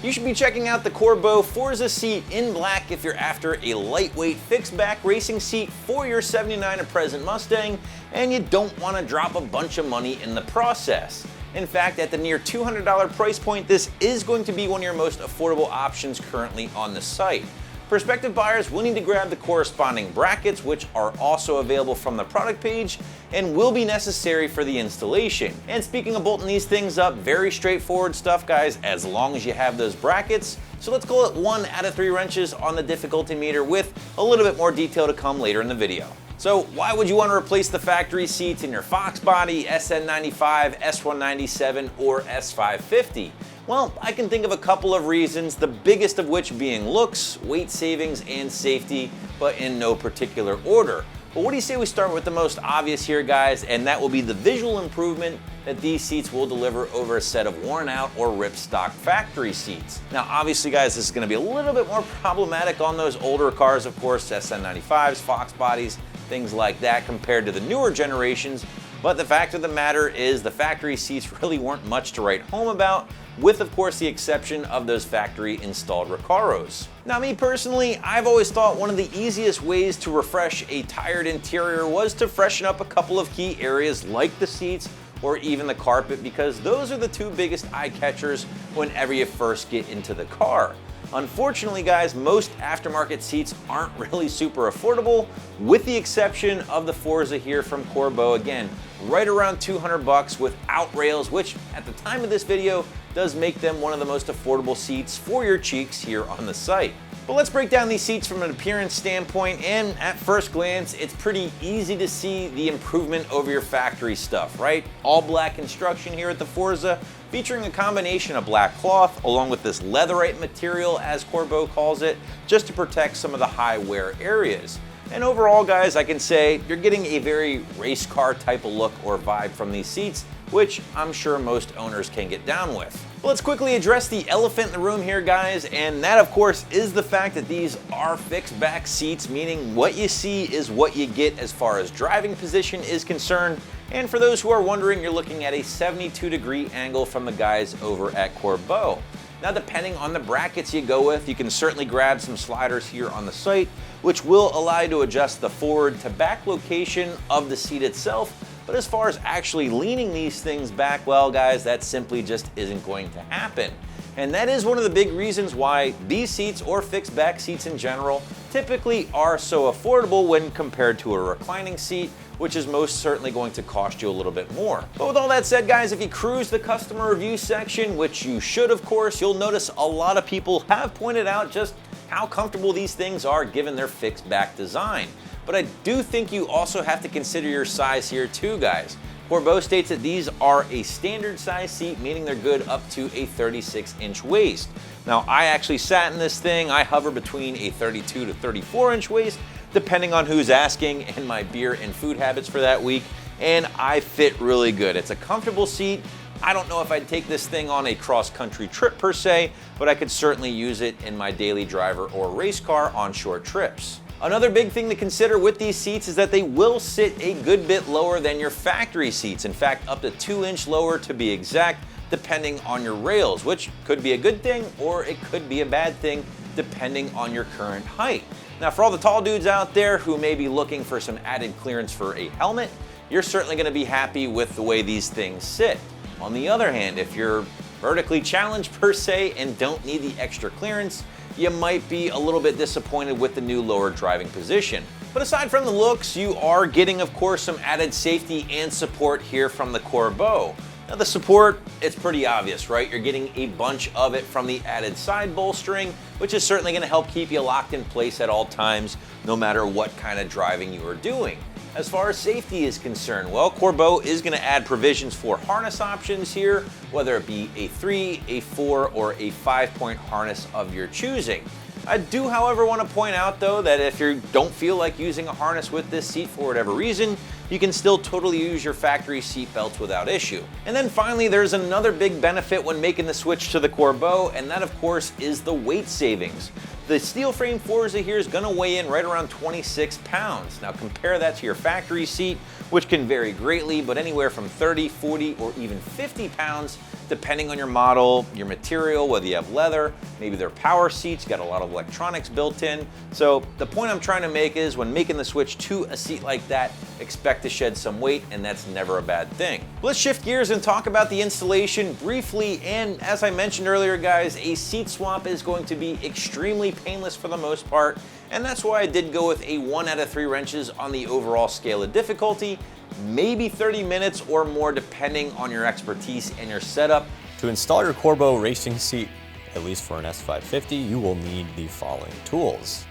You should be checking out the Corbeau Forza Seat in black if you're after a lightweight fixed back racing seat for your 79 and present Mustang and you don't want to drop a bunch of money in the process. In fact, at the near $200 price point, this is going to be one of your most affordable options currently on the site. Prospective buyers will need to grab the corresponding brackets, which are also available from the product page and will be necessary for the installation. And speaking of bolting these things up, very straightforward stuff, guys, as long as you have those brackets. So let's call it 1 out of 3 wrenches on the difficulty meter, with a little bit more detail to come later in the video. So why would you want to replace the factory seats in your Fox body, SN95, S197, or S550? Well, I can think of a couple of reasons, the biggest of which being looks, weight savings, and safety, but in no particular order. But what do you say we start with the most obvious here, guys, and that will be the visual improvement that these seats will deliver over a set of worn out or ripped stock factory seats. Now, obviously, guys, this is going to be a little bit more problematic on those older cars, of course, SN95s, Fox bodies, things like that, compared to the newer generations. But the fact of the matter is the factory seats really weren't much to write home about, with of course the exception of those factory installed Recaros. Now, me personally, I've always thought one of the easiest ways to refresh a tired interior was to freshen up a couple of key areas like the seats or even the carpet, because those are the two biggest eye catchers whenever you first get into the car. Unfortunately, guys, most aftermarket seats aren't really super affordable, with the exception of the Forza here from Corbeau. Again, right around $200 without rails, which at the time of this video does make them one of the most affordable seats for your cheeks here on the site. But let's break down these seats from an appearance standpoint, and at first glance, it's pretty easy to see the improvement over your factory stuff, right? All black construction here at the Forza, featuring a combination of black cloth along with this leatherette material, as Corbeau calls it, just to protect some of the high wear areas. And overall, guys, I can say you're getting a very race car type of look or vibe from these seats, which I'm sure most owners can get down with. But let's quickly address the elephant in the room here, guys, and that of course is the fact that these are fixed back seats, meaning what you see is what you get as far as driving position is concerned. And for those who are wondering, you're looking at a 72-degree angle from the guys over at Corbeau. Now, depending on the brackets you go with, you can certainly grab some sliders here on the site, which will allow you to adjust the forward to back location of the seat itself. But as far as actually leaning these things back, well, guys, that simply just isn't going to happen. And that is one of the big reasons why these seats, or fixed back seats in general, typically are so affordable when compared to a reclining seat, which is most certainly going to cost you a little bit more. But with all that said, guys, if you cruise the customer review section, which you should of course, you'll notice a lot of people have pointed out just how comfortable these things are given their fixed back design. But I do think you also have to consider your size here too, guys. Corbeau states that these are a standard size seat, meaning they're good up to a 36-inch waist. Now, I actually sat in this thing. I hover between a 32 to 34-inch waist, depending on who's asking and my beer and food habits for that week, and I fit really good. It's a comfortable seat. I don't know if I'd take this thing on a cross-country trip per se, but I could certainly use it in my daily driver or race car on short trips. Another big thing to consider with these seats is that they will sit a good bit lower than your factory seats. In fact, up to 2-inch lower to be exact, depending on your rails, which could be a good thing or it could be a bad thing depending on your current height. Now, for all the tall dudes out there who may be looking for some added clearance for a helmet, you're certainly going to be happy with the way these things sit. On the other hand, if you're vertically challenged per se and don't need the extra clearance, you might be a little bit disappointed with the new lower driving position. But aside from the looks, you are getting, of course, some added safety and support here from the Corbeau. Now, the support, it's pretty obvious, right? You're getting a bunch of it from the added side bolstering, which is certainly going to help keep you locked in place at all times, no matter what kind of driving you are doing. As far as safety is concerned, well, Corbeau is going to add provisions for harness options here, whether it be a 3, a 4, or a 5-point harness of your choosing. I do, however, want to point out, though, that if you don't feel like using a harness with this seat for whatever reason, you can still totally use your factory seat belts without issue. And then finally, there's another big benefit when making the switch to the Corbeau, and that, of course, is the weight savings. The steel frame Forza here is going to weigh in right around 26 pounds. Now compare that to your factory seat, which can vary greatly, but anywhere from 30, 40, or even 50 pounds depending on your model, your material, whether you have leather, maybe they're power seats, got a lot of electronics built in. So the point I'm trying to make is when making the switch to a seat like that, expect to shed some weight, and that's never a bad thing. Let's shift gears and talk about the installation briefly. And as I mentioned earlier, guys, a seat swap is going to be extremely painless for the most part. And that's why I did go with a 1 out of 3 wrenches on the overall scale of difficulty, maybe 30 minutes or more depending on your expertise and your setup. To install your Corbeau racing seat, at least for an S550, you will need the following tools: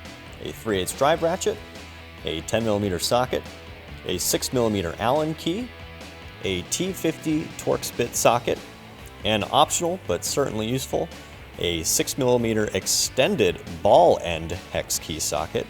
a 3/8 drive ratchet, a 10mm socket, a 6mm Allen key, a T50 Torx bit socket, and optional but certainly useful, a 6mm extended ball end hex key socket,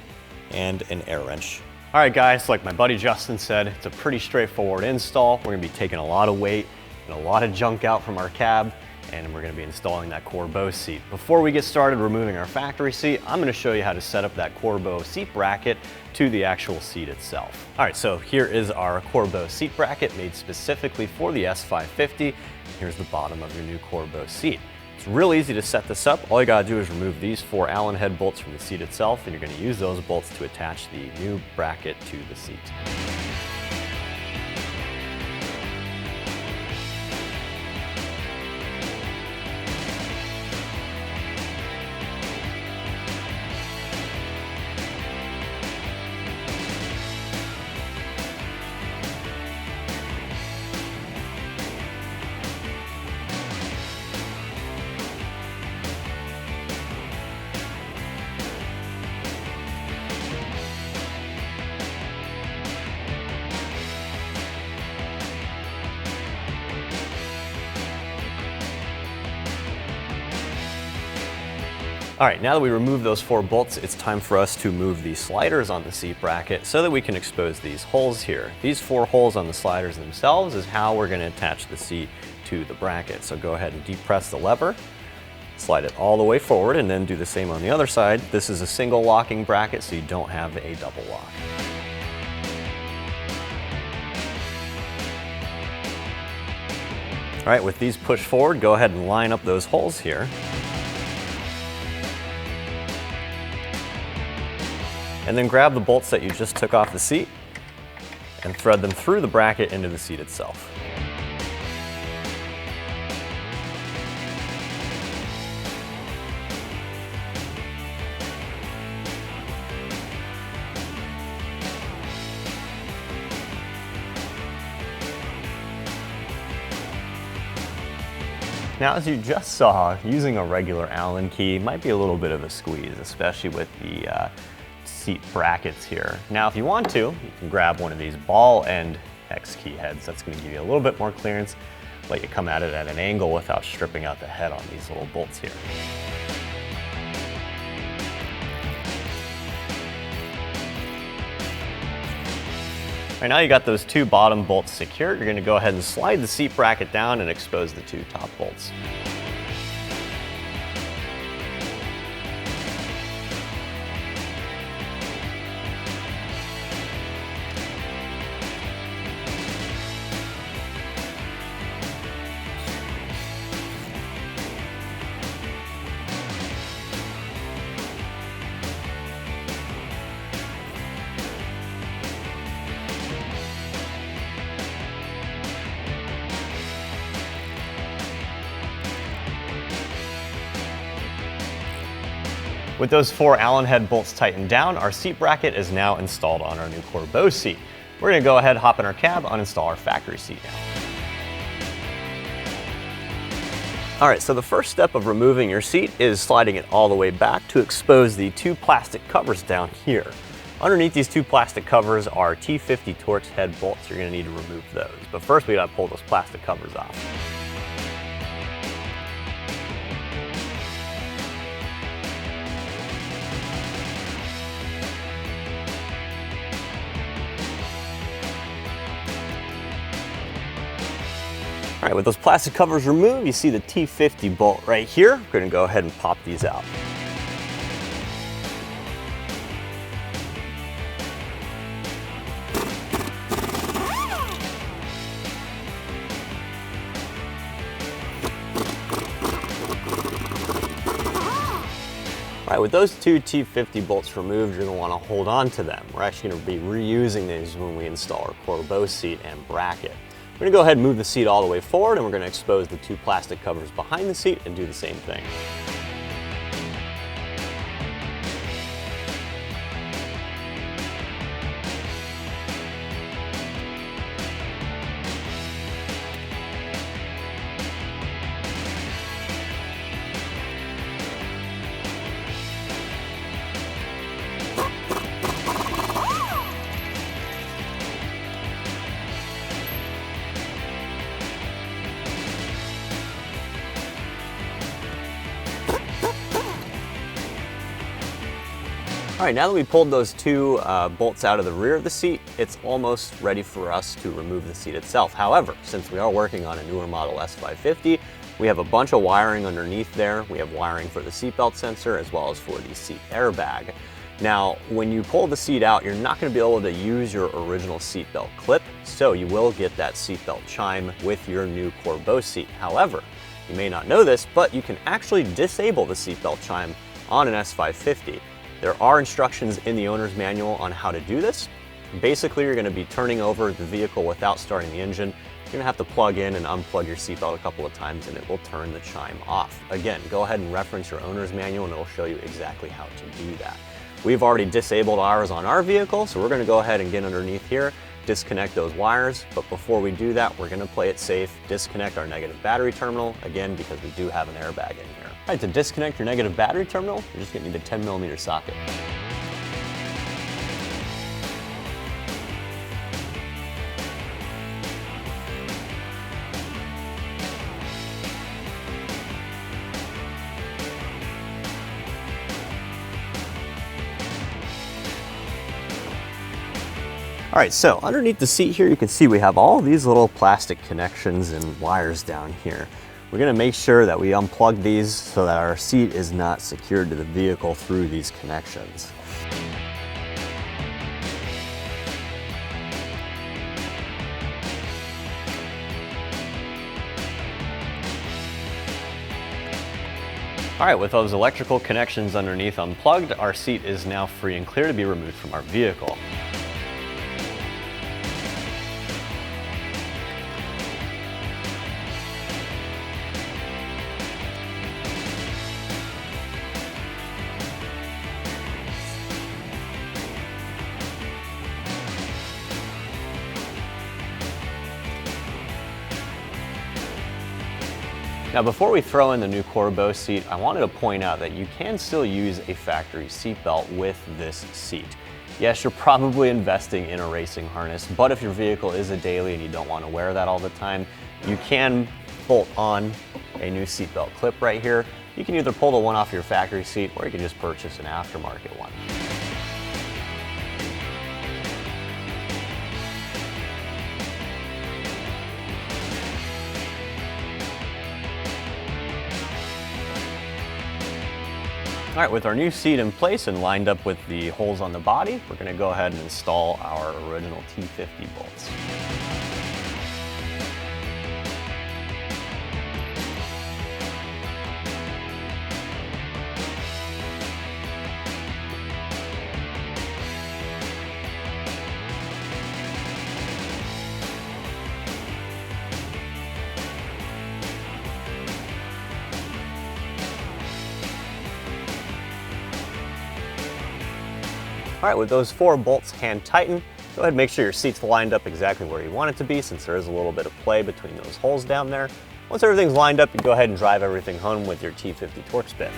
and an air wrench. All right guys, like my buddy Justin said, it's a pretty straightforward install. We're gonna be taking a lot of weight and a lot of junk out from our cab, and we're gonna be installing that Corbeau seat. Before we get started removing our factory seat, I'm gonna show you how to set up that Corbeau seat bracket to the actual seat itself. All right, so here is our Corbeau seat bracket made specifically for the S550. Here's the bottom of your new Corbeau seat. It's real easy to set this up. All you gotta do is remove these 4 Allen head bolts from the seat itself, and you're gonna use those bolts to attach the new bracket to the seat. All right, now that we remove those 4 bolts, it's time for us to move the sliders on the seat bracket so that we can expose these holes here. These 4 holes on the sliders themselves is how we're gonna attach the seat to the bracket. So go ahead and depress the lever, slide it all the way forward, and then do the same on the other side. This is a single locking bracket, so you don't have a double lock. All right, with these pushed forward, go ahead and line up those holes here. And then grab the bolts that you just took off the seat and thread them through the bracket into the seat itself. Now, as you just saw, using a regular Allen key might be a little bit of a squeeze, especially with the seat brackets here. Now, if you want to, you can grab one of these ball end hex key heads. That's going to give you a little bit more clearance, let you come at it at an angle without stripping out the head on these little bolts here. All right, now you got those 2 bottom bolts secured. You're going to go ahead and slide the seat bracket down and expose the 2 top bolts. With those 4 Allen head bolts tightened down, our seat bracket is now installed on our new Corbeau seat. We're going to go ahead, hop in our cab, uninstall our factory seat now. All right, so the first step of removing your seat is sliding it all the way back to expose the 2 plastic covers down here. Underneath these 2 plastic covers are T50 Torx head bolts. You're going to need to remove those. But first, we got to pull those plastic covers off. All right, with those plastic covers removed, you see the T50 bolt right here. We're going to go ahead and pop these out. All right, with those two T50 bolts removed, you're going to want to hold on to them. We're actually going to be reusing these when we install our Corbeau seat and bracket. We're going to go ahead and move the seat all the way forward, and we're going to expose the two plastic covers behind the seat and do the same thing. All right, now that we pulled those two bolts out of the rear of the seat, it's almost ready for us to remove the seat itself. However, since we are working on a newer model S550, we have a bunch of wiring underneath there. We have wiring for the seatbelt sensor as well as for the seat airbag. Now, when you pull the seat out, you're not going to be able to use your original seatbelt clip, so you will get that seatbelt chime with your new Corbeau seat. However, you may not know this, but you can actually disable the seatbelt chime on an S550. There are instructions in the owner's manual on how to do this. Basically, you're going to be turning over the vehicle without starting the engine. You're going to have to plug in and unplug your seatbelt a couple of times and it will turn the chime off. Again, go ahead and reference your owner's manual and it'll show you exactly how to do that. We've already disabled ours on our vehicle, so we're going to go ahead and get underneath here, disconnect those wires, but before we do that, we're going to play it safe, disconnect our negative battery terminal, again, because we do have an airbag in here. All right, to disconnect your negative battery terminal, you're just going to need a 10mm socket. All right, so underneath the seat here, you can see we have all these little plastic connections and wires down here. We're gonna make sure that we unplug these so that our seat is not secured to the vehicle through these connections. All right, with those electrical connections underneath unplugged, our seat is now free and clear to be removed from our vehicle. Now, before we throw in the new Corbeau seat, I wanted to point out that you can still use a factory seatbelt with this seat. Yes, you're probably investing in a racing harness, but if your vehicle is a daily and you don't want to wear that all the time, you can bolt on a new seatbelt clip right here. You can either pull the one off your factory seat or you can just purchase an aftermarket one. All right, with our new seat in place and lined up with the holes on the body, we're going to go ahead and install our original T50 bolts. All right, with those 4 bolts hand tightened, go ahead and make sure your seat's lined up exactly where you want it to be, since there is a little bit of play between those holes down there. Once everything's lined up, you go ahead and drive everything home with your T50 Torx bit.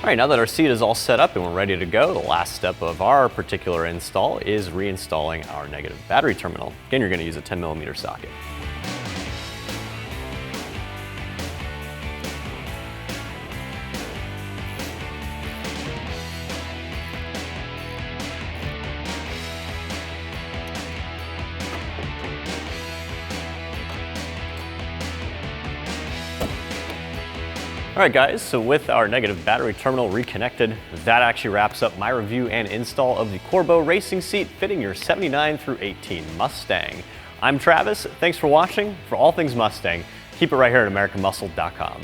All right, now that our seat is all set up and we're ready to go, the last step of our particular install is reinstalling our negative battery terminal. Again, you're going to use a 10mm socket. All right guys, so with our negative battery terminal reconnected, that actually wraps up my review and install of the Corbeau racing seat fitting your 79 through 18 Mustang. I'm Travis, thanks for watching. For all things Mustang, keep it right here at AmericanMuscle.com.